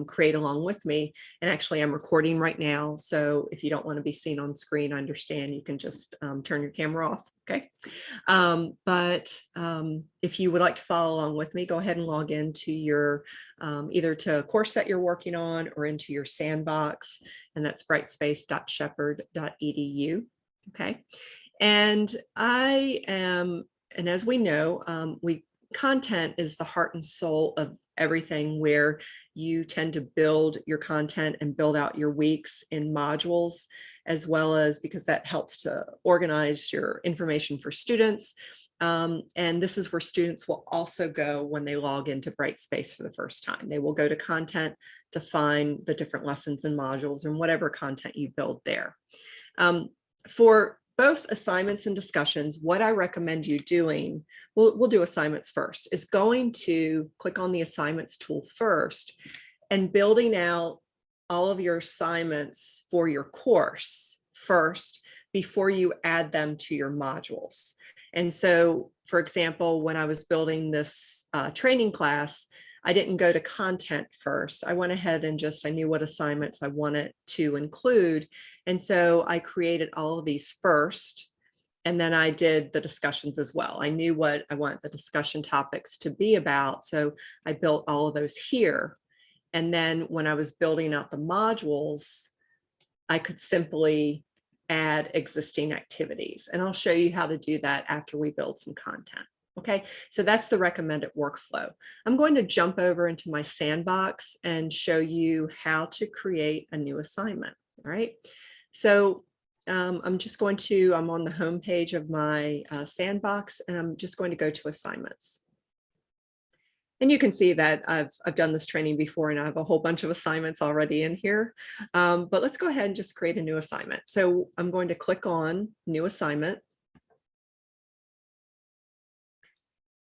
create along with me. And actually I'm recording right now. So if you don't want to be seen on screen, I understand. You can just turn your camera off. Okay. If you would like to follow along with me, go ahead and log into your either to a course that you're working on or into your sandbox, and that's brightspace.shepherd.edu. Okay. And and as we know, content is the heart and soul of everything, where you tend to build your content and build out your weeks in modules, as well as because that helps to organize your information for students. And this is where students will also go when they log into Brightspace for the first time. They will go to content to find the different lessons and modules and whatever content you build there. For both assignments and discussions, what I recommend you doing, we'll do assignments first, is going to click on the assignments tool first and building out all of your assignments for your course first before you add them to your modules. And so, for example, when I was building this training class, I didn't go to content first. I went ahead and I knew what assignments I wanted to include. And so I created all of these first, and then I did the discussions as well. I knew what I want the discussion topics to be about. So I built all of those here. And then when I was building out the modules, I could simply add existing activities. And I'll show you how to do that after we build some content. Okay, so that's the recommended workflow. I'm going to jump over into my sandbox and show you how to create a new assignment. All right, so I'm on the home page of my sandbox, and I'm just going to go to assignments. And you can see that I've done this training before, and I have a whole bunch of assignments already in here. But let's go ahead and just create a new assignment. So I'm going to click on new assignment.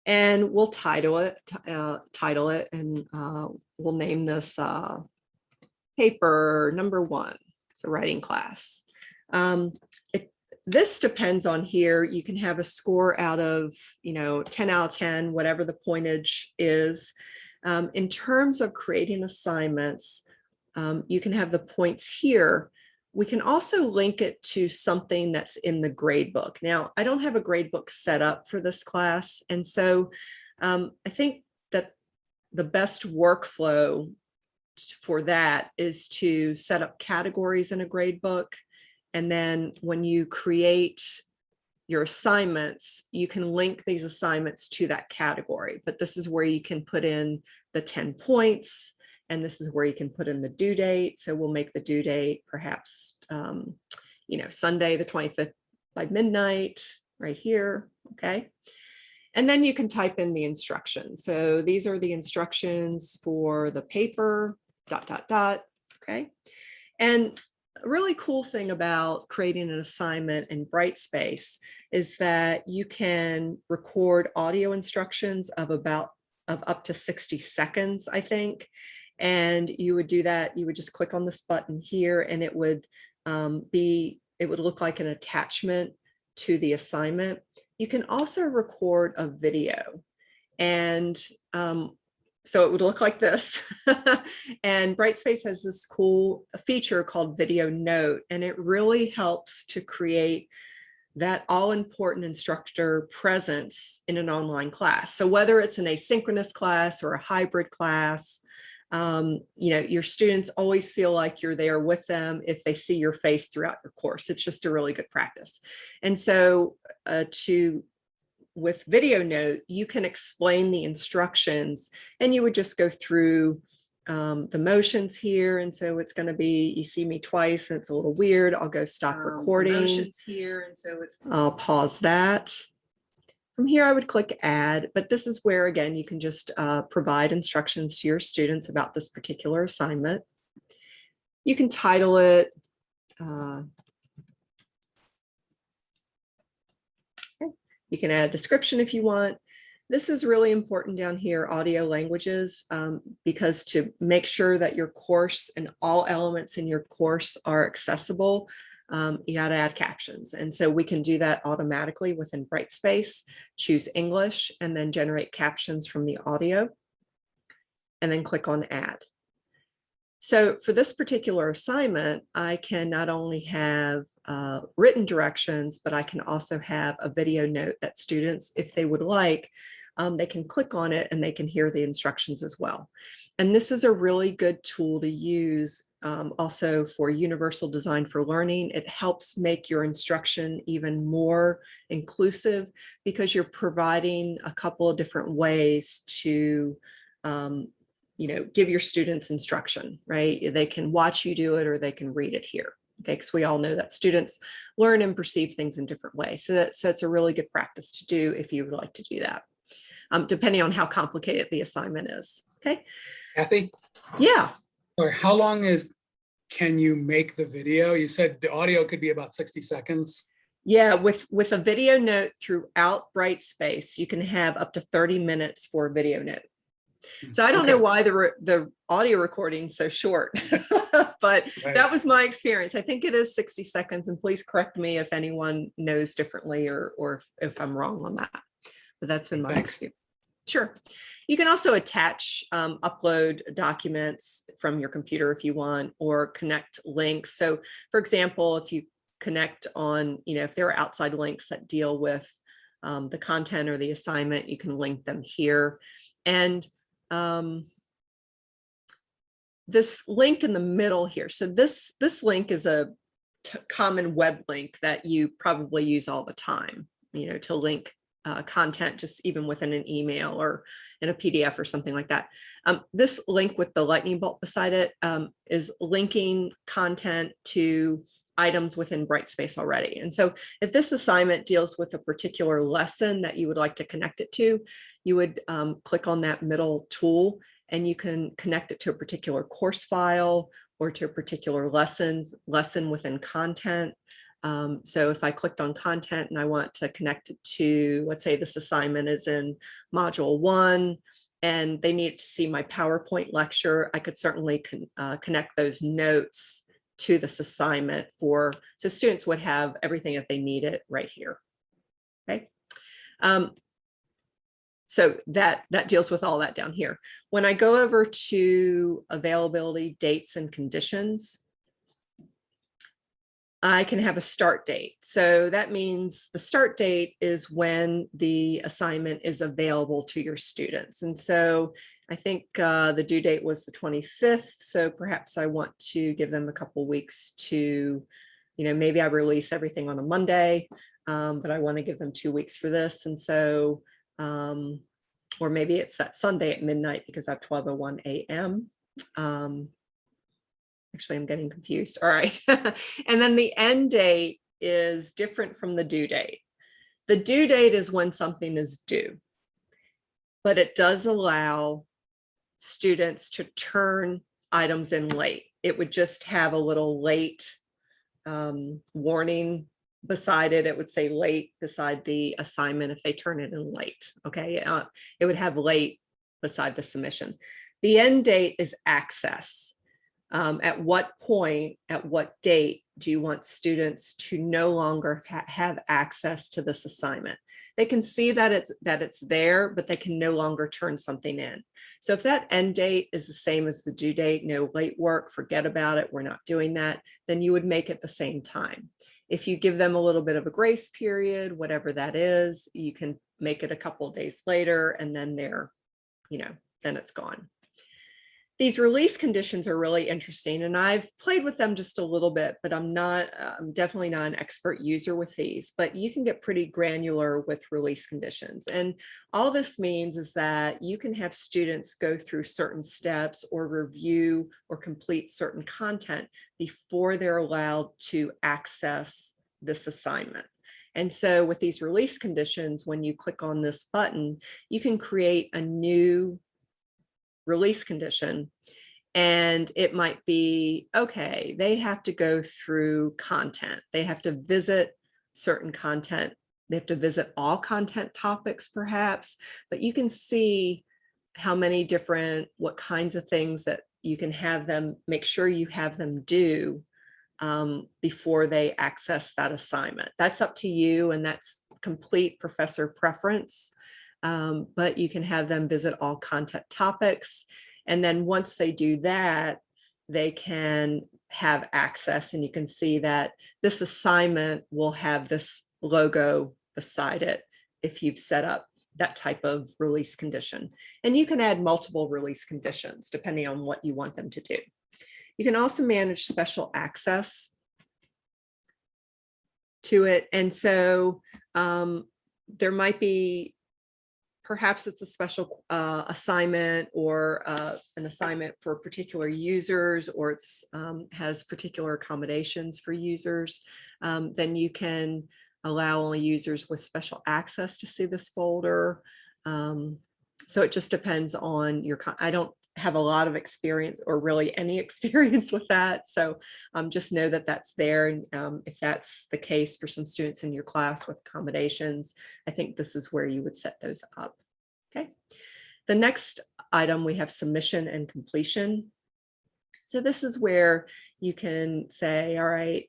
And we'll title it, and we'll name this paper number 1. It's a writing class. This depends on here. You can have a score out of, 10 out of 10, whatever the pointage is. In terms of creating assignments, you can have the points here. We can also link it to something that's in the grade book. Now, I don't have a grade book set up for this class. And so I think that the best workflow for that is to set up categories in a grade book. And then when you create your assignments, you can link these assignments to that category. But this is where you can put in the 10 points. And this is where you can put in the due date. So we'll make the due date perhaps, Sunday, the 25th by midnight right here. Okay. And then you can type in the instructions. So these are the instructions for the paper, ... Okay. And a really cool thing about creating an assignment in Brightspace is that you can record audio instructions of up to 60 seconds, I think. And you would do that, you would just click on this button here, and it would look like an attachment to the assignment. You can also record a video, and so it would look like this. And Brightspace has this cool feature called Video Note, and it really helps to create that all-important instructor presence in an online class. So whether it's an asynchronous class or a hybrid class, your students always feel like you're there with them if they see your face throughout your course. It's just a really good practice. And so with Video Note, you can explain the instructions, and you would just go through the motions here. And so it's going to be, you see me twice and it's a little weird. I'll go stop recording. Motions here, and so I'll pause that. From here, I would click add, but this is where, again, you can just provide instructions to your students about this particular assignment. You can title it. You can add a description if you want. This is really important down here, audio languages, because to make sure that your course and all elements in your course are accessible, you got to add captions. And so we can do that automatically within Brightspace, choose English, and then generate captions from the audio. and then click on add. So for this particular assignment, I can not only have written directions, but I can also have a video note that students, if they would like, they can click on it and they can hear the instructions as well. And this is a really good tool to use also for universal design for learning. It helps make your instruction even more inclusive because you're providing a couple of different ways to give your students instruction, right? They can watch you do it or they can read it here. Okay, because we all know that students learn and perceive things in different ways. So that's a really good practice to do if you would like to do that, depending on how complicated the assignment is. Okay. Kathy? Yeah. Or how long can you make the video? You said the audio could be about 60 seconds. Yeah, with a video note throughout Brightspace, you can have up to 30 minutes for a video note. So I don't know why the audio recording is so short, but that was my experience. I think it is 60 seconds, and please correct me if anyone knows differently or if I'm wrong on that. But that's been my experience. Sure. You can also attach, upload documents from your computer if you want, or connect links. So for example, if you connect on, if there are outside links that deal with the content or the assignment, you can link them here. And this link in the middle here. So this link is a common web link that you probably use all the time, to link content just even within an email or in a PDF or something like that. This link with the lightning bolt beside it is linking content to items within Brightspace already. And so if this assignment deals with a particular lesson that you would like to connect it to, you would click on that middle tool and you can connect it to a particular course file or to a particular lesson within content. So if I clicked on content and I want to connect it to, let's say this assignment is in module 1 and they need to see my PowerPoint lecture, I could certainly connect those notes to this assignment so students would have everything that they needed right here. Okay. So that deals with all that down here. When I go over to availability, dates, and conditions, I can have a start date. So that means the start date is when the assignment is available to your students. And so I think the due date was the 25th. So perhaps I want to give them a couple weeks to, maybe I release everything on a Monday, but I want to give them 2 weeks for this. And so, or maybe it's that Sunday at midnight because I have 12:01 a.m. Actually, I'm getting confused. All right. And then the end date is different from the due date. The due date is when something is due, but it does allow students to turn items in late. It would just have a little late warning beside it. It would say late beside the assignment if they turn it in late. Okay. It would have late beside the submission. The end date is access. At what point, at what date do you want students to no longer have access to this assignment? They can see that it's there, but they can no longer turn something in. So if that end date is the same as the due date, no late work, forget about it, we're not doing that, then you would make it the same time. If you give them a little bit of a grace period, whatever that is, you can make it a couple of days later, and then then it's gone. These release conditions are really interesting, and I've played with them just a little bit, but I'm definitely not an expert user with these, but you can get pretty granular with release conditions. And all this means is that you can have students go through certain steps or review or complete certain content before they're allowed to access this assignment. And so with these release conditions, when you click on this button, you can create a new release condition, and it might be, okay, they have to go through content, they have to visit certain content, they have to visit all content topics perhaps, but you can see how many what kinds of things that you can have them, make sure you have them do before they access that assignment. That's up to you, and that's complete professor preference. But you can have them visit all content topics. And then once they do that, they can have access, and you can see that this assignment will have this logo beside it if you've set up that type of release condition. And you can add multiple release conditions depending on what you want them to do. You can also manage special access to it. And so there might be, perhaps it's a special assignment, or an assignment for particular users, or it's has particular accommodations for users. Then you can allow only users with special access to see this folder. So it just depends on your, I don't have a lot of experience, or really any experience with that. So just know that that's there. And if that's the case for some students in your class with accommodations, I think this is where you would set those up. Okay. The next item, we have submission and completion. So this is where you can say, all right,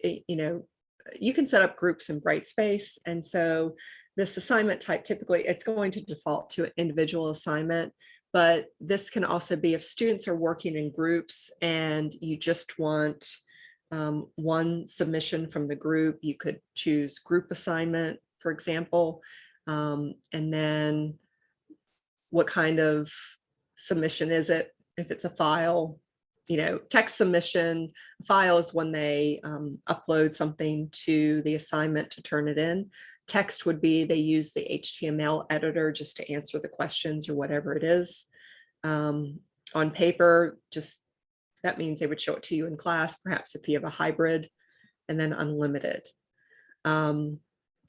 you can set up groups in Brightspace. And so this assignment type, typically it's going to default to an individual assignment, but this can also be if students are working in groups and you just want one submission from the group, you could choose group assignment, for example, and then what kind of submission is it? If it's a file, text submission. File is when they upload something to the assignment to turn it in. Text would be they use the HTML editor just to answer the questions or whatever it is. On paper, just that means they would show it to you in class, perhaps if you have a hybrid, and then unlimited. And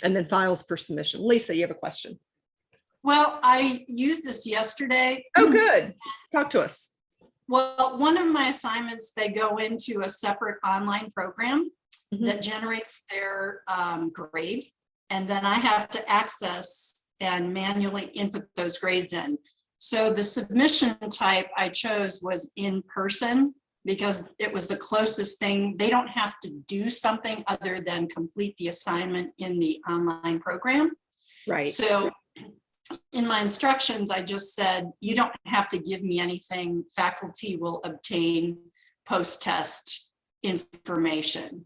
then files per submission. Lisa, you have a question? Well, I used this yesterday. Oh, good. Talk to us. Well, one of my assignments, they go into a separate online program that generates their grade. And then I have to access and manually input those grades in. So the submission type I chose was in person because it was the closest thing. They don't have to do something other than complete the assignment in the online program. Right. So in my instructions, I just said, you don't have to give me anything. Faculty will obtain post-test information.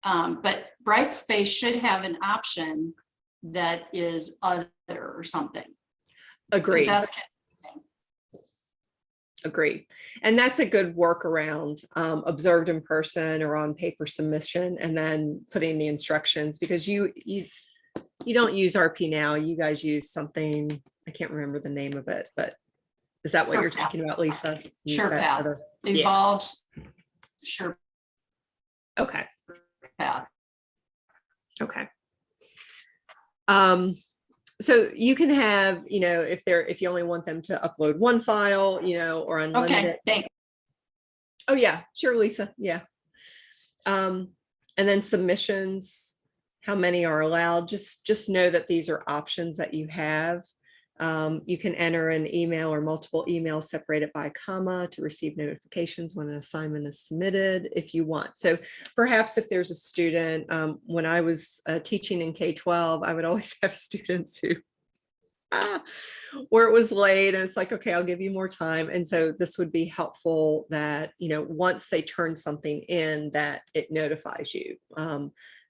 But Brightspace should have an option that is other or something. Agreed. That's Agreed. And that's a good workaround, observed in person or on paper submission, and then putting the instructions, because you don't use RP now. You guys use something, I can't remember the name of it, but is that what you're talking about, Lisa? Sure path. Evolves. Sure. Okay. Path. Okay. So you can have, if you only want them to upload one file, or unlimited. Okay, thanks. Oh yeah, sure, Lisa. Yeah. And then submissions, how many are allowed? Just know that these are options that you have. You can enter an email or multiple emails separated by a comma to receive notifications when an assignment is submitted if you want. So perhaps if there's a student, when I was teaching in K-12, I would always have students who, where it was late and it's like, okay, I'll give you more time. And so this would be helpful that, once they turn something in, that it notifies you.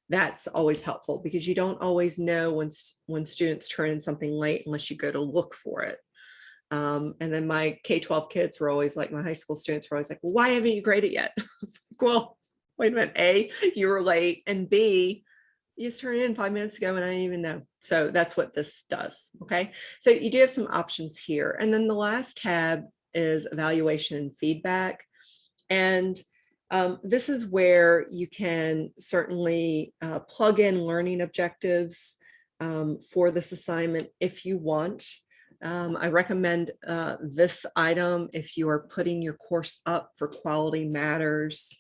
That's always helpful because you don't always know when students turn in something late unless you go to look for it. And then my K-12 kids were always like, my high school students were always like, well, why haven't you graded yet? Well, wait a minute, A, you were late, and B, you just turned it in 5 minutes ago and I didn't even know. So that's what this does, okay? So you do have some options here. And then the last tab is evaluation and feedback. And this is where you can certainly plug in learning objectives for this assignment if you want. I recommend this item if you are putting your course up for Quality Matters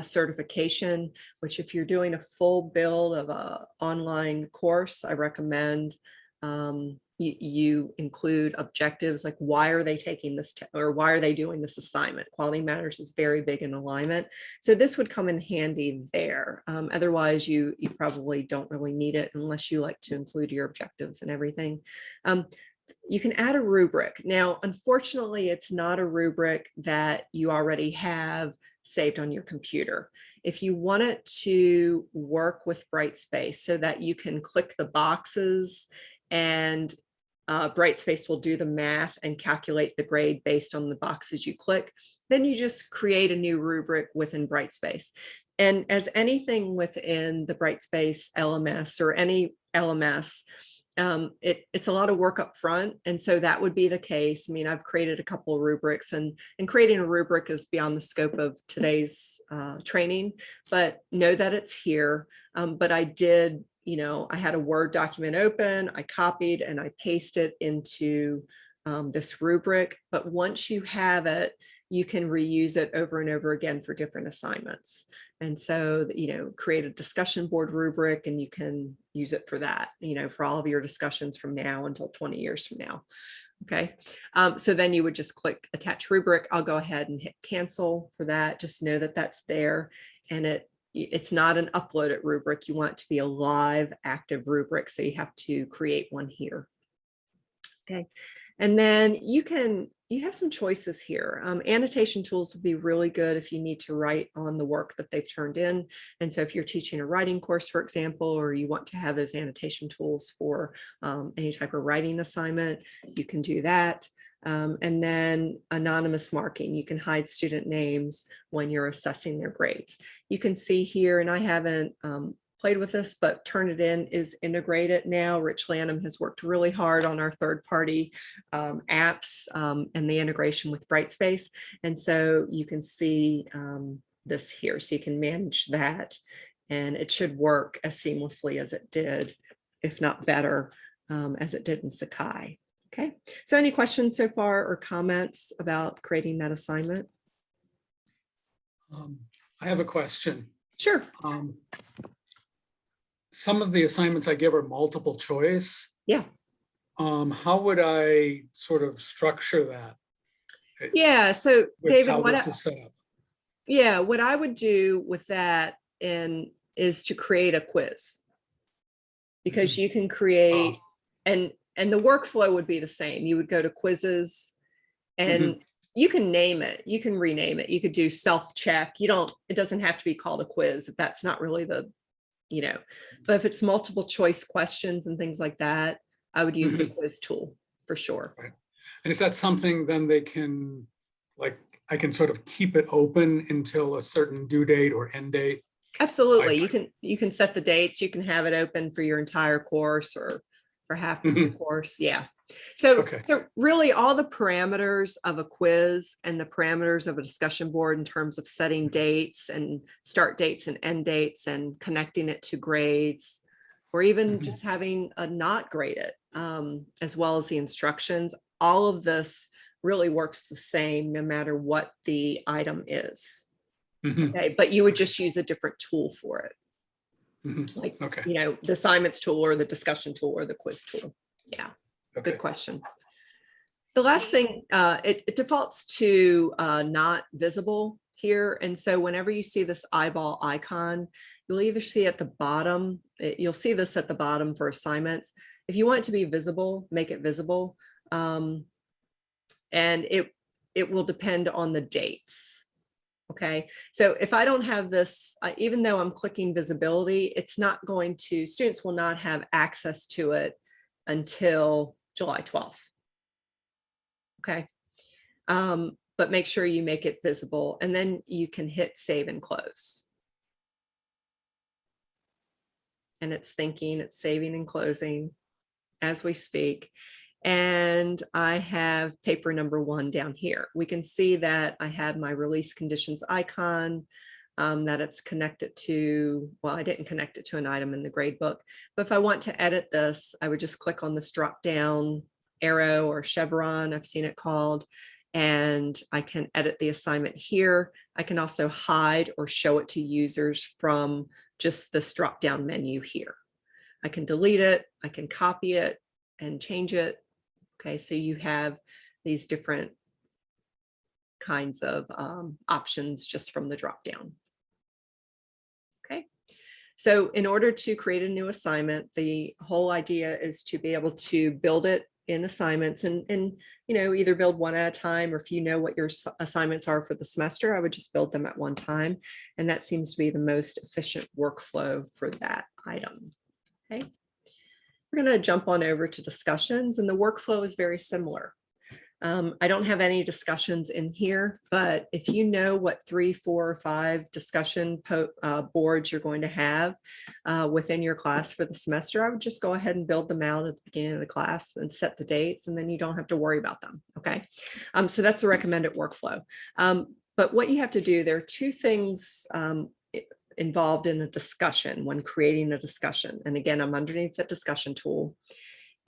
certification, which if you're doing a full build of an online course, I recommend you include objectives like why are they taking this or why are they doing this assignment. Quality Matters is very big in alignment, so this would come in handy there. Otherwise you probably don't really need it unless you like to include your objectives and everything. You can add a rubric. Now, unfortunately, it's not a rubric that you already have saved on your computer. If you want it to work with Brightspace so that you can click the boxes and Brightspace will do the math and calculate the grade based on the boxes you click, then you just create a new rubric within Brightspace. And as anything within the Brightspace LMS or any LMS, it's a lot of work up front. And so that would be the case. I mean, I've created a couple of rubrics, and creating a rubric is beyond the scope of today's training, but know that it's here. But I did, I had a Word document open, I copied and I pasted into this rubric. But once you have it, you can reuse it over and over again for different assignments. And so, create a discussion board rubric and you can use it for that, for all of your discussions from now until 20 years from now. Okay. So then you would just click attach rubric. I'll go ahead and hit cancel for that. Just know that that's there, and it's not an uploaded rubric. You want it to be a live active rubric. So you have to create one here. Okay. And then you have some choices here. Annotation tools would be really good if you need to write on the work that they've turned in. And so if you're teaching a writing course, for example, or you want to have those annotation tools for any type of writing assignment, you can do that. And then anonymous marking, you can hide student names when you're assessing their grades. You can see here, and I haven't played with this, but Turnitin is integrated now. Rich Lanham has worked really hard on our third-party apps and the integration with Brightspace. And so you can see this here. So you can manage that, and it should work as seamlessly as it did, if not better, as it did in Sakai. Okay, so any questions so far or comments about creating that assignment? I have a question. Sure. Some of the assignments I give are multiple choice. Yeah. How would I sort of structure that? Yeah. So David, how this is set up? Yeah, what I would do with that is to create a quiz, because you can create and the workflow would be the same. You would go to quizzes and you can name it, you can rename it, you could do self-check. It doesn't have to be called a quiz if that's not really but if it's multiple choice questions and things like that, I would use the quiz tool for sure. Right. And is that something then they can, like, I can sort of keep it open until a certain due date or end date? Absolutely. You can set the dates, you can have it open for your entire course or for half of your course. Yeah. So really all the parameters of a quiz and the parameters of a discussion board in terms of setting dates and start dates and end dates and connecting it to grades, or even just having a not graded, as well as the instructions, all of this really works the same no matter what the item is. Okay, but you would just use a different tool for it. Like, the assignments tool or the discussion tool or the quiz tool. Yeah. Good question. The last thing, it defaults to not visible here. And so whenever you see this eyeball icon, you'll either see at the bottom, you'll see this at the bottom for assignments. If you want it to be visible, make it visible. And it will depend on the dates. Okay, so if I don't have this, even though I'm clicking visibility, it's not going to, students will not have access to it until July 12th. Okay, but make sure you make it visible, and then you can hit save and close. And it's thinking, it's saving and closing as we speak. And I have paper number 1 down here. We can see that I have my release conditions icon, that it's connected to, well, I didn't connect it to an item in the grade book, but if I want to edit this, I would just click on this drop down arrow or chevron, I've seen it called, and I can edit the assignment here. I can also hide or show it to users from just this drop down menu here. I can delete it, I can copy it and change it. Okay, so you have these different kinds of options just from the drop down. Okay, so in order to create a new assignment, the whole idea is to be able to build it in assignments and either build one at a time, or if you know what your assignments are for the semester, I would just build them at one time. And that seems to be the most efficient workflow for that item. Okay. We're going to jump on over to discussions, and the workflow is very similar. I don't have any discussions in here, but if you know what 3, 4, or 5 discussion boards you're going to have within your class for the semester, I would just go ahead and build them out at the beginning of the class and set the dates, and then you don't have to worry about them. Okay, so that's the recommended workflow. But what you have to do, there are 2 things involved in a discussion when creating a discussion. And again, I'm underneath the discussion tool.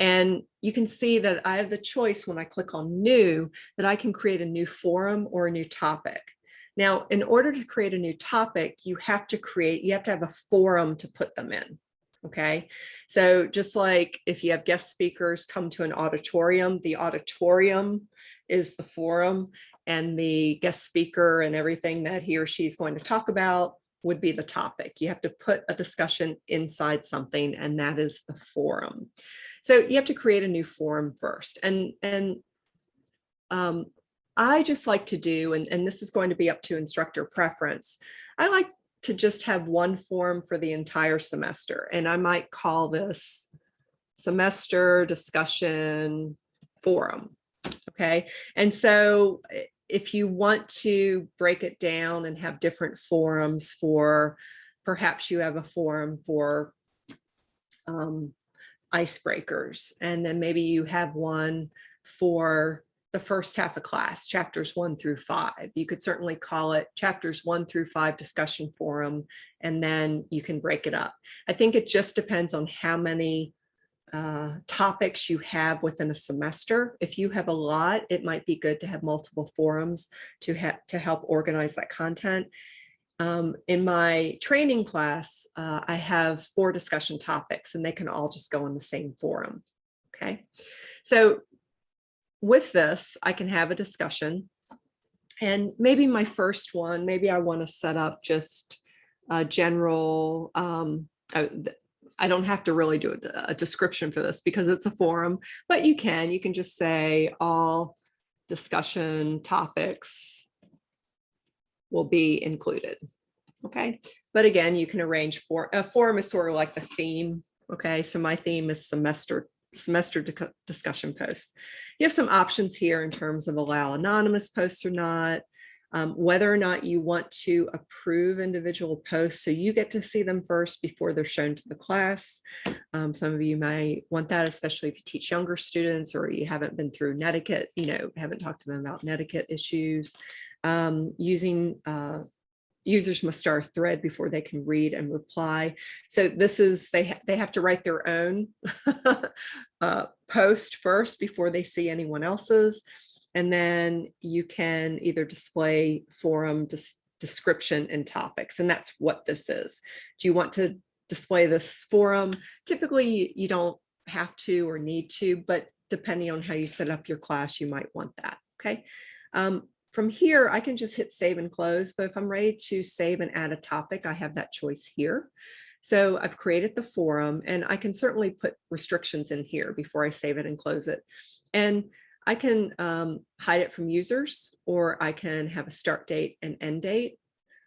And you can see that I have the choice when I click on new, that I can create a new forum or a new topic. Now, in order to create a new topic, you have to have a forum to put them in. Okay, so just like if you have guest speakers come to an auditorium, the auditorium is the forum, and the guest speaker and everything that he or she's going to talk about would be the topic. You have to put a discussion inside something, and that is the forum. So you have to create a new forum first. And I just like to do, and this is going to be up to instructor preference, I like to just have one forum for the entire semester. And I might call this semester discussion forum. Okay. And so if you want to break it down and have different forums for, perhaps you have a forum for icebreakers, and then maybe you have one for the first half of class, chapters 1 through 5. You could certainly call it chapters 1 through 5 discussion forum, and then you can break it up. I think it just depends on how many topics you have within a semester. If you have a lot, it might be good to have multiple forums to help organize that content. In my training class, I have 4 discussion topics, and they can all just go in the same forum. Okay, so with this, I can have a discussion, and maybe my first one, maybe I want to set up just a general, I don't have to really do a description for this because it's a forum, but you can just say all discussion topics will be included. Okay, but again, you can arrange for a forum is sort of like the theme. Okay, so my theme is semester discussion posts. You have some options here in terms of allow anonymous posts or not, whether or not you want to approve individual posts, so you get to see them first before they're shown to the class. Some of you might want that, especially if you teach younger students or you haven't been through netiquette, haven't talked to them about netiquette issues. Users must start a thread before they can read and reply. So this is, they have to write their own post first before they see anyone else's. And then you can either display forum description and topics. And that's what this is. Do you want to display this forum? Typically, you don't have to or need to, but depending on how you set up your class, you might want that. Okay. From here, I can just hit save and close, but if I'm ready to save and add a topic, I have that choice here. So I've created the forum, and I can certainly put restrictions in here before I save it and close it. And I can hide it from users, or I can have a start date and end date.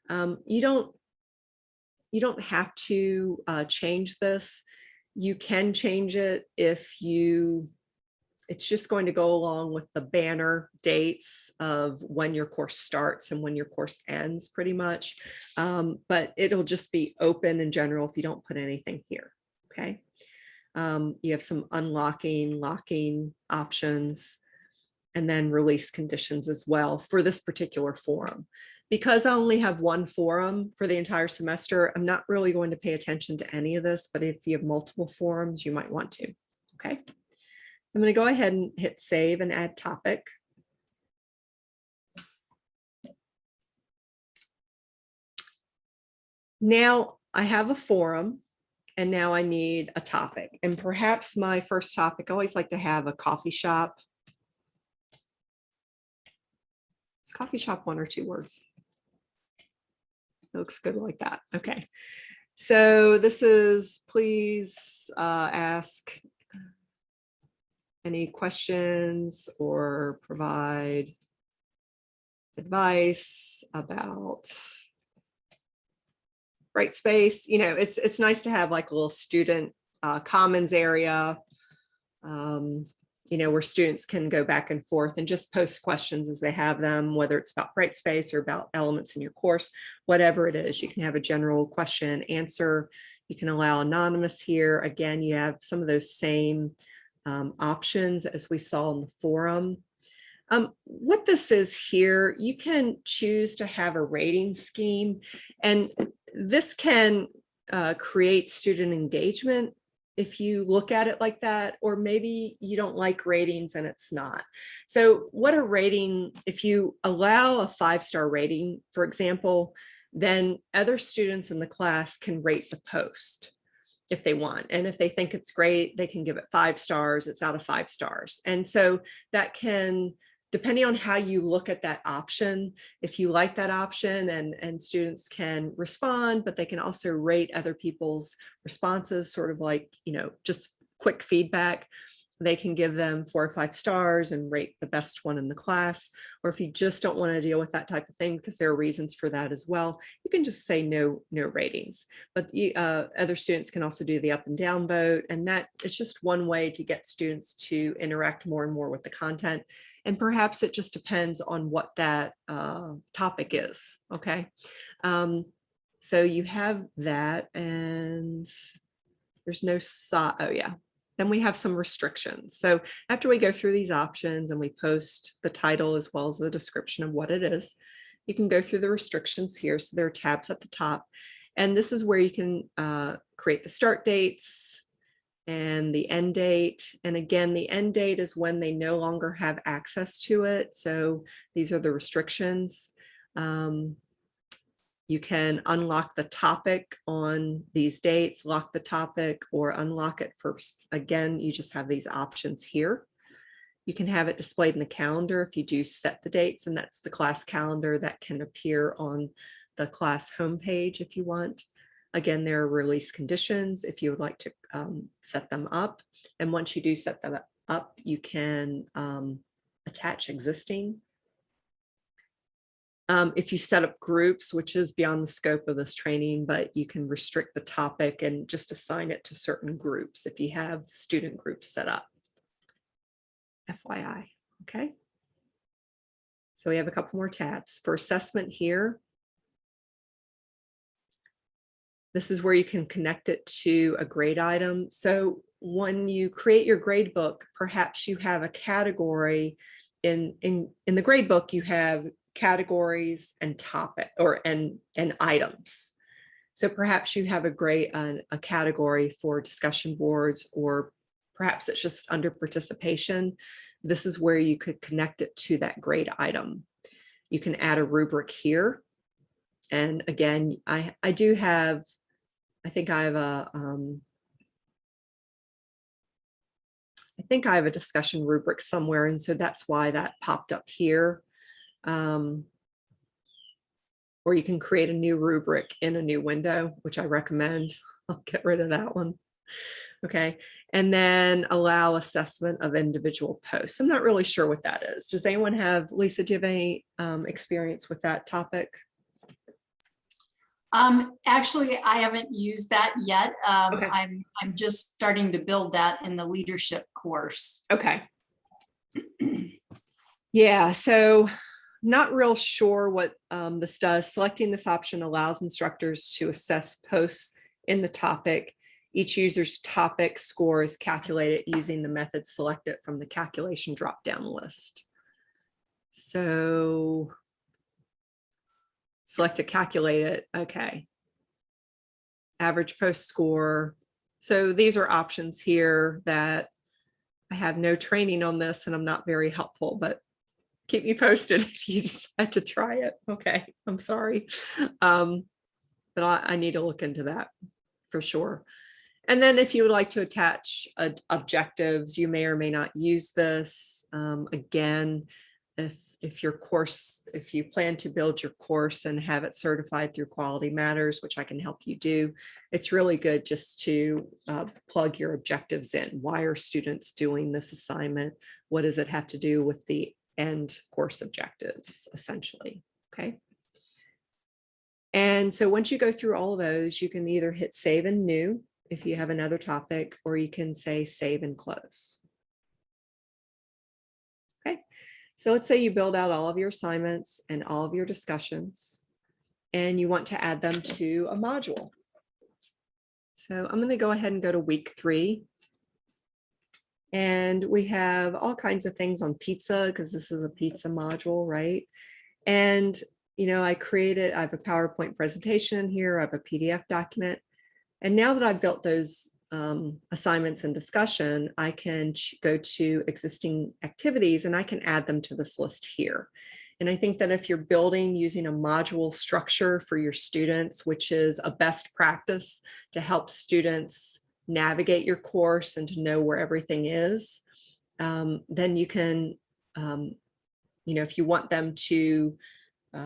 You don't have to change this. You can change it if it's just going to go along with the banner dates of when your course starts and when your course ends, pretty much. But it'll just be open in general if you don't put anything here. Okay. You have some unlocking, locking options, and then release conditions as well for this particular forum. Because I only have one forum for the entire semester, I'm not really going to pay attention to any of this, but if you have multiple forums, you might want to. Okay. So I'm going to go ahead and hit save and add topic. Now I have a forum, and now I need a topic. And perhaps my first topic, I always like to have a coffee shop. Is coffee shop 1 or 2 words? It looks good like that. Okay. So this is please ask any questions or provide advice about Brightspace? You know, it's nice to have like a little student commons area, you know, where students can go back and forth and just post questions as they have them, whether it's about Brightspace or about elements in your course, whatever it is. You can have a general question and answer. You can allow anonymous here. Again, you have some of those same options as we saw in the forum. What this is here, you can choose to have a rating scheme, and this can create student engagement if you look at it like that, or maybe you don't like ratings and it's not. So what a rating, if you allow a 5-star rating, for example, then other students in the class can rate the post if they want. And if they think it's great, they can give it 5 stars. It's out of 5 stars. And so that can, depending on how you look at that option, if you like that option, and students can respond, but they can also rate other people's responses, sort of like, you know, just quick feedback. They can give them 4 or 5 stars and rate the best one in the class. Or if you just don't want to deal with that type of thing, because there are reasons for that as well, you can just say no ratings. But other students can also do the up and down vote. And that is just one way to get students to interact more and more with the content. And perhaps it just depends on what that topic is. Okay. So you have that, and there's no, oh yeah. Then we have some restrictions. So after we go through these options and we post the title as well as the description of what it is, you can go through the restrictions here. So there are tabs at the top, and this is where you can create the start dates and the end date. And again, the end date is when they no longer have access to it. So these are the restrictions. You can unlock the topic on these dates, lock the topic, or unlock it first. Again, you just have these options here. You can have it displayed in the calendar if you do set the dates, and that's the class calendar that can appear on the class homepage if you want. Again, there are release conditions if you would like to set them up. And once you do set them up, you can attach existing. If you set up groups, which is beyond the scope of this training, but you can restrict the topic and just assign it to certain groups if you have student groups set up. FYI, okay? So we have a couple more tabs. For assessment here, this is where you can connect it to a grade item. So when you create your grade book, perhaps you have a category in the grade book, you have categories and topic and items. So perhaps you have a category for discussion boards, or perhaps it's just under participation. This is where you could connect it to that grade item. You can add a rubric here. And again, I think I have a discussion rubric somewhere. And so that's why that popped up here. Or you can create a new rubric in a new window, which I recommend. I'll get rid of that one. Okay. And then allow assessment of individual posts. I'm not really sure what that is. Does anyone have, Lisa, do you have any experience with that topic? Actually, I haven't used that yet. Okay. I'm just starting to build that in the leadership course. Okay. Yeah, so not real sure what this does. Selecting this option allows instructors to assess posts in the topic. Each user's topic score is calculated using the method selected from the calculation drop-down list. So select a calculated, okay. Average post score. So these are options here that I have no training on this and I'm not very helpful, but keep me posted if you decide to try it. Okay, I'm sorry. But I need to look into that for sure. And then if you would like to attach objectives, you may or may not use this. Again, if if you plan to build your course and have it certified through Quality Matters, which I can help you do, it's really good just to plug your objectives in. Why are students doing this assignment? What does it have to do with the end course objectives, essentially? Okay. And so once you go through all of those, you can either hit save and new if you have another topic, or you can say save and close. Okay, so let's say you build out all of your assignments and all of your discussions, and you want to add them to a module. So I'm going to go ahead and go to week 3. And we have all kinds of things on pizza, because this is a pizza module, right? And, you know, I have a PowerPoint presentation here, I have a PDF document. And now that I've built those assignments and discussion, I can go to existing activities and I can add them to this list here. And I think that if you're building using a module structure for your students, which is a best practice to help students navigate your course and to know where everything is, then you can, you know, if you want them to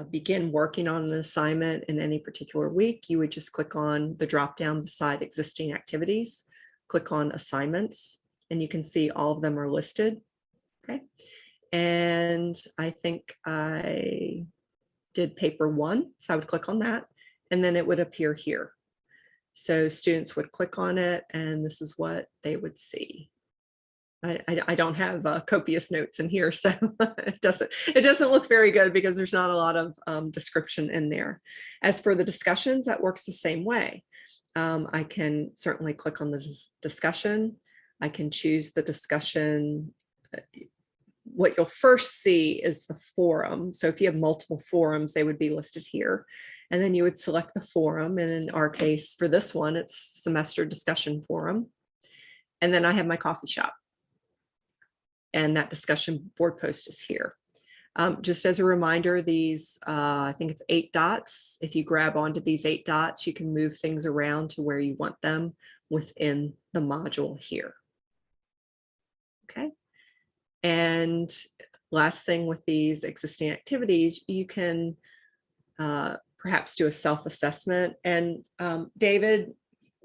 begin working on an assignment in any particular week, you would just click on the drop down beside existing activities, click on assignments, and you can see all of them are listed. Okay. And I think I did paper 1, so I would click on that, and then it would appear here. So students would click on it, and this is what they would see. I don't have copious notes in here, so it doesn't look very good because there's not a lot of description in there. As for the discussions, that works the same way. I can certainly click on the discussion. I can choose the discussion. What you'll first see is the forum. So if you have multiple forums, they would be listed here. And then you would select the forum. And in our case, for this one, it's semester discussion forum. And then I have my coffee shop. And that discussion board post is here. Just as a reminder, these, I think it's 8 dots. If you grab onto these 8 dots, you can move things around to where you want them within the module here. Okay. And last thing with these existing activities, you can perhaps do a self-assessment. And David,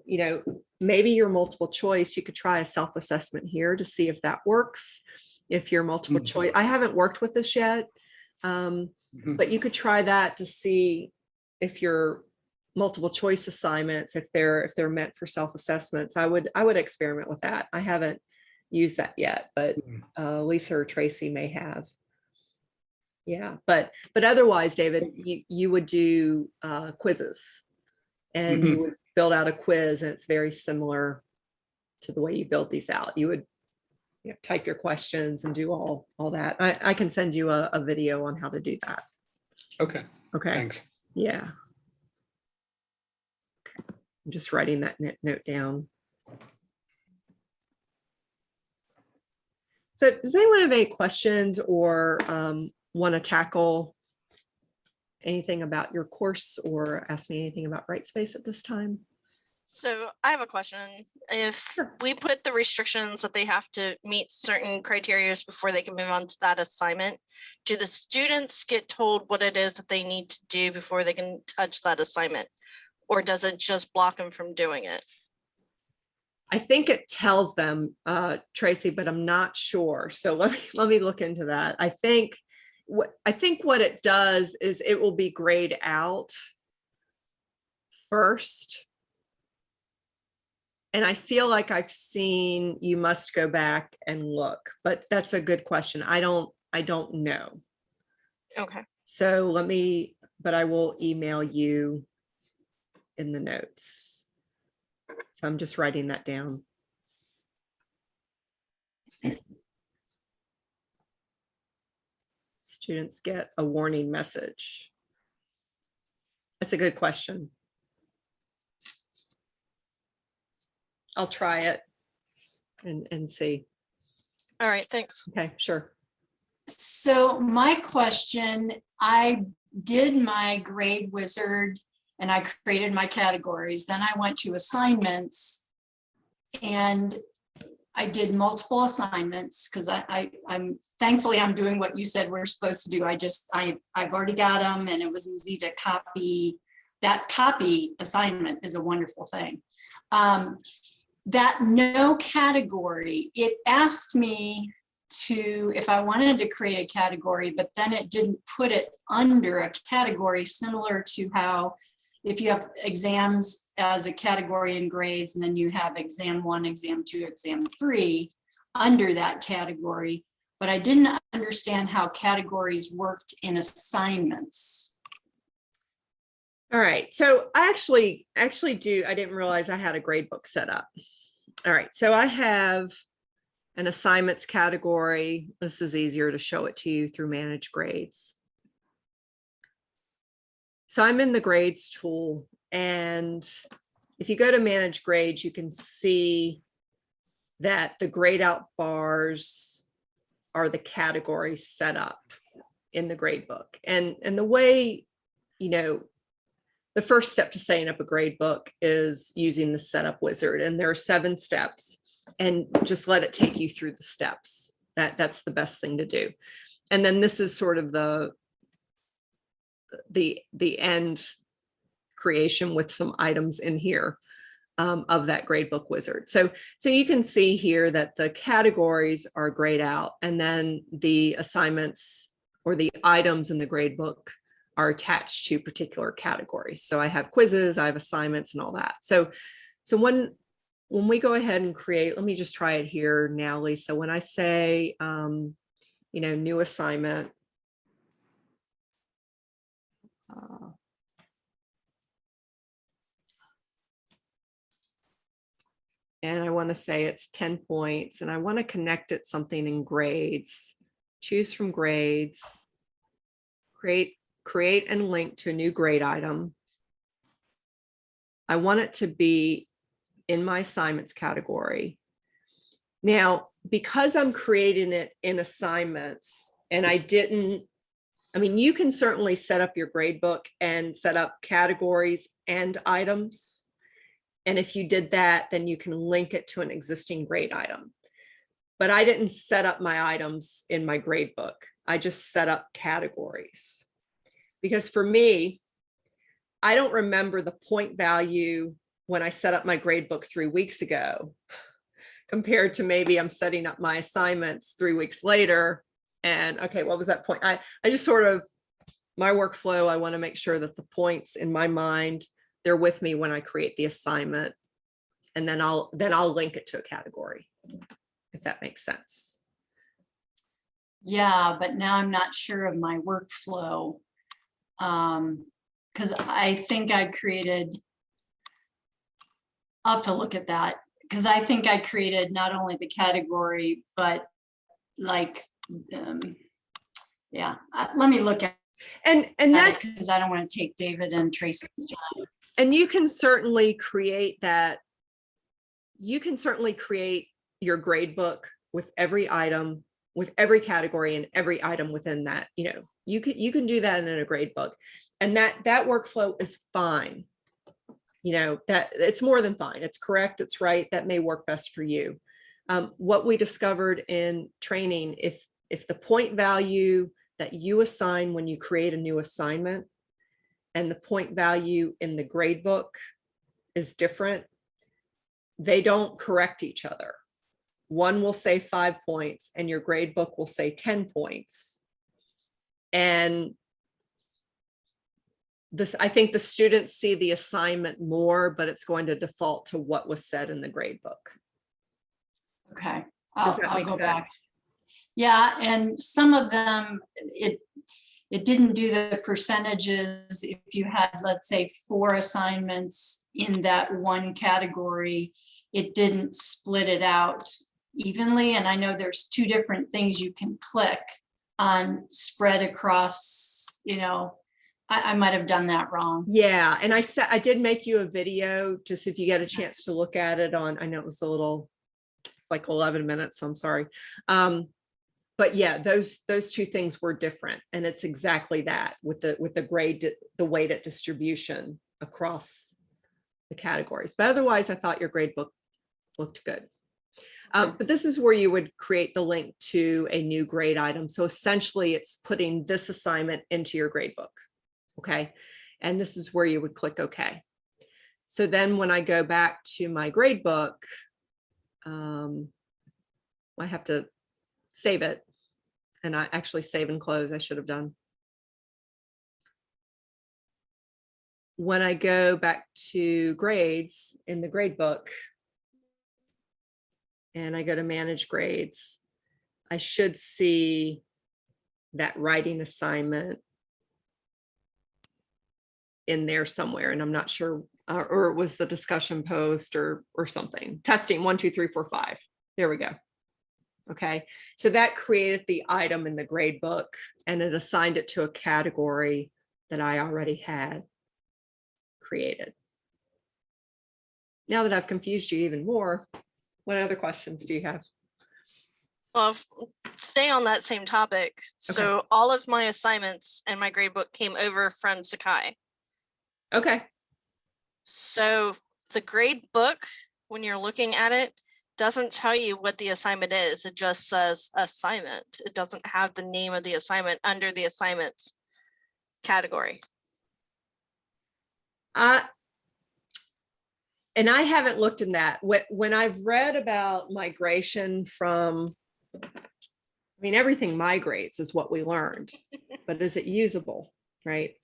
you know, maybe your multiple choice, you could try a self-assessment here to see if that works. If you're multiple choice, I haven't worked with this yet, but you could try that to see if your multiple choice assignments, if they're meant for self-assessments. I would experiment with that. I haven't used that yet, but Lisa or Tracy may have. Yeah, but otherwise, David, you would do quizzes, and you would build out a quiz, and it's very similar to the way you build these out. You would, you know, type your questions and do all that. I can send you a video on how to do that. Okay. Okay. Thanks. Yeah. Okay. I'm just writing that note down. So does anyone have any questions or want to tackle anything about your course or ask me anything about Brightspace at this time? So I have a question. If we put the restrictions that they have to meet certain criteria before they can move on to that assignment, do the students get told what it is that they need to do before they can touch that assignment? Or does it just block them from doing it? I think it tells them, Tracy, but I'm not sure. So let me look into that. I think what it does is it will be grayed out first. And I feel like I've seen you must go back and look, but that's a good question. I don't know. Okay. So but I will email you in the notes. So I'm just writing that down. Students get a warning message. That's a good question. I'll try it and see. All right, thanks. Okay, sure. So my question, I did my grade wizard and I created my categories. Then I went to assignments and I did multiple assignments because I'm thankfully I'm doing what you said we're supposed to do. I've already got them and it was easy to copy. That copy assignment is a wonderful thing. That no category, it asked me to, if I wanted to create a category, but then it didn't put it under a category, similar to how if you have exams as a category in grades, and then you have exam 1, exam 2, exam 3 under that category. But I didn't understand how categories worked in assignments. All right, so I actually do, I didn't realize I had a grade book set up. All right, so I have an assignments category. This is easier to show it to you through manage grades. So I'm in the grades tool, and if you go to manage grades, you can see that the grade out bars are the categories set up in the grade book. And the way, you know, the first step to setting up a grade book is using the setup wizard, and there are 7 steps, and just let it take you through the steps. That's the best thing to do. And then this is sort of the end creation with some items in here of that gradebook wizard. So you can see here that the categories are grayed out, and then the assignments or the items in the gradebook are attached to particular categories. So I have quizzes, I have assignments, and all that. So when we go ahead and create, let me just try it here now, Lisa. When I say, you know, new assignment, and I want to say it's 10 points, and I want to connect it something in grades, choose from grades, create and link to a new grade item. I want it to be in my assignments category. Now, because I'm creating it in assignments, and I mean, you can certainly set up your grade book and set up categories and items. And if you did that, then you can link it to an existing grade item. But I didn't set up my items in my grade book. I just set up categories. Because for me, I don't remember the point value when I set up my grade book 3 weeks ago, compared to maybe I'm setting up my assignments 3 weeks later. And okay, what was that point? I just sort of, my workflow, I want to make sure that the points in my mind, they're with me when I create the assignment, and then I'll link it to a category, if that makes sense. Yeah, but now I'm not sure of my workflow. Because I think I created, I'll have to look at that, because I think I created not only the category, but like, yeah, let me look at And that's, because I don't want to take David and Tracy's time. and you can certainly create that. You can certainly create your grade book with every item, with every category and every item within that. You know, you can do that in a grade book, and that workflow is fine. You know, that it's more than fine. It's correct. It's right. That may work best for you. What we discovered in training, if the point value that you assign when you create a new assignment and the point value in the grade book is different, they don't correct each other. One will say 5 points and your grade book will say 10 points. And this, I think the students see the assignment more, but it's going to default to what was said in the grade book. Okay, Does that I'll make go sense? back. Yeah, and some of them, it didn't do the percentages. If you had, let's say, 4 assignments in that one category, it didn't split it out evenly. And I know there's 2 different things you can click on spread across, you know, I might have done that wrong. Yeah, and I did make you a video, just if you get a chance to look at it on, I know it was a little, it's like 11 minutes, so I'm sorry. But yeah, those 2 things were different, and it's exactly that with the grade, the weighted distribution across the categories. But otherwise, I thought your grade book looked good. But this is where you would create the link to a new grade item. So essentially it's putting this assignment into your grade book. Okay. And this is where you would click OK. So then when I go back to my grade book, I have to save it. And I actually save and close, I should have done. When I go back to grades in the grade book, and I go to manage grades, I should see that writing assignment in there somewhere. And I'm not sure, or it was the discussion post or something. Testing 1, 2, 3, 4, 5. There we go. Okay, so that created the item in the grade book and it assigned it to a category that I already had created. Now that I've confused you even more, what other questions do you have? Well, stay on that same topic. So all of my assignments and my grade book came over from Sakai. Okay. So the grade book, when you're looking at it, doesn't tell you what the assignment is. It just says assignment. It doesn't have the name of the assignment under the assignments category. And I haven't looked in that. When I've read about migration from, I mean, everything migrates is what we learned, but is it usable, right?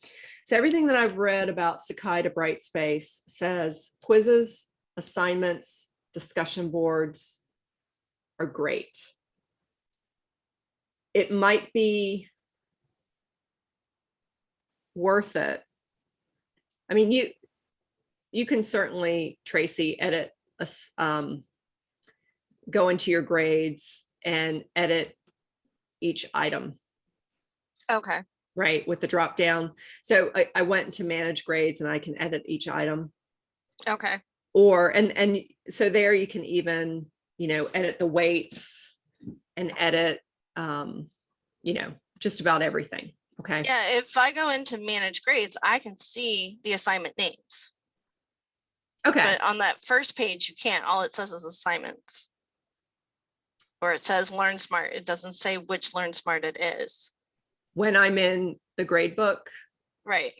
So everything that I've read about Sakai to Brightspace says quizzes, assignments, discussion boards are great. It might be worth it. I mean, you can certainly, Tracy, edit, go into your grades and edit each item. Okay. Right, with the drop down. So I went into manage grades and I can edit each item. Okay. Or, and so there you can even, edit the weights and edit, just about everything. Okay. Yeah, if I go into manage grades, I can see the assignment names. Okay. But on that first page, you can't. All it says is assignments. Or it says Learn Smart. It doesn't say which Learn Smart it is. When I'm in the grade book. Right.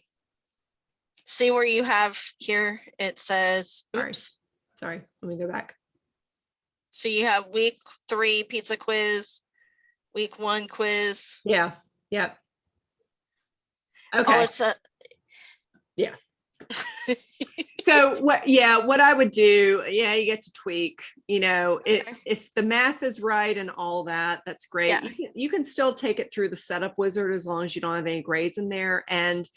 See where you have here, it says, oops. Sorry, let me go back. So you have week 3 pizza quiz, week 1 quiz. Yeah. Yeah. Oh, Okay. it's a, yeah. So what I would do, you get to tweak, if the math is right and all that, that's great. Yeah. You can still take it through the setup wizard as long as you don't have any grades in there. And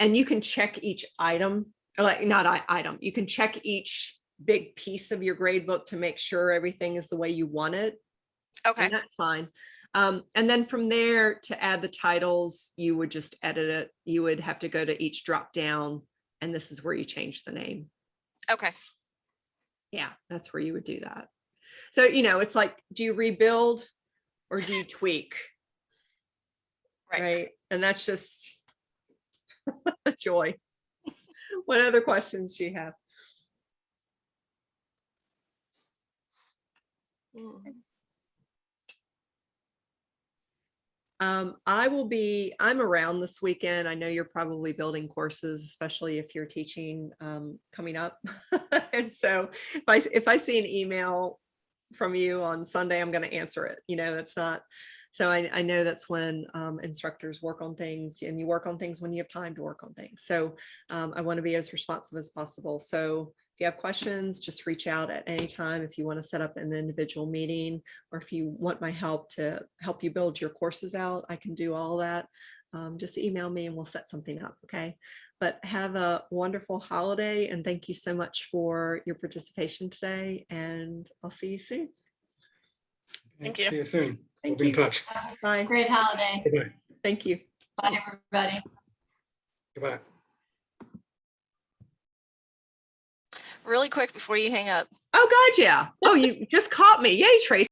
you can check each item, or like not item, you can check each big piece of your grade book to make sure everything is the way you want it. Okay. And that's fine. And then from there to add the titles, you would just edit it. You would have to go to each drop down. And this is where you change the name. Okay. Yeah, that's where you would do that. So, it's like, do you rebuild or do you tweak? Right. And that's just a joy. What other questions do you have? I'm around this weekend. I know you're probably building courses, especially if you're teaching coming up. And so if I see an email from you on Sunday, I'm going to answer it. That's not, so I know that's when instructors work on things, and you work on things when you have time to work on things. So I want to be as responsive as possible. So if you have questions, just reach out at any time. If you want to set up an individual meeting, or if you want my help to help you build your courses out, I can do all that. Just email me and we'll set something up. Okay. But have a wonderful holiday, and thank you so much for your participation today. And I'll see you soon. Thank you. See you soon. Thank We'll be in you. touch. Bye. Great holiday. Goodbye. Thank you. Bye, everybody. Goodbye. Really quick before you hang up. Oh, God, yeah. Oh, you just caught me. Yay, Tracy.